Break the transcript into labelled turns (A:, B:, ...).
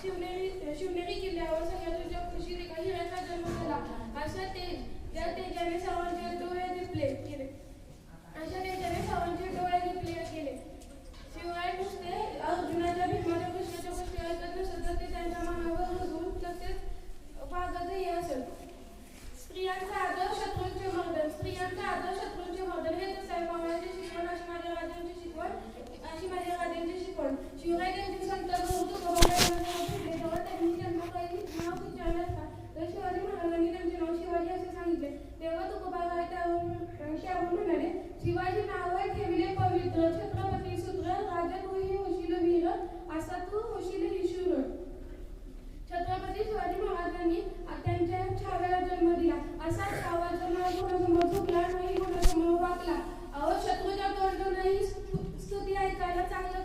A: शिवनेरी किल्ल्यावर सगळ्यात उंच खुशी हिऱ्याचा जन्म झाला. अशा तेजाने सर्वांचे डोळे दिपले गेले. शिवाय नुसते अर्जुनाच्या भीष्माच्या कृष्णाच्या गोष्टी ऐकत नसत तर ते त्यांच्या मनावर रुजवून तसेच वागतही असत. स्त्रियांचा आदर शत्रूंचे मर्दन हेच आहे पावलाची शिकवण अशी माझ्या राजांची शिकवण. शिवराय त्यांचे संत गुरु तुकोबाराय तेव्हा त्यांनी त्यांना काही नाव विचारले असता तर शिवाजी महाराजांनी त्यांचे नाव शिवाजी असे सांगितले. तेव्हा तुकोबाराय त्यावरून म्हणाले, शिवाजी नाव ठेविले पवित्र, छत्रपती सूत्र, राजा तूही होशील वीर, असा तू होशील ही शूर. छत्रपती शिवाजी महाराजांनी त्यांच्या छाव्याला जन्म दिला. असा छावा जन्म कोणासमोर झुकला नाही, कोणासमोर वाकला. शत्रूच्या तोंडूनही स्तुती ऐकायला चांगलं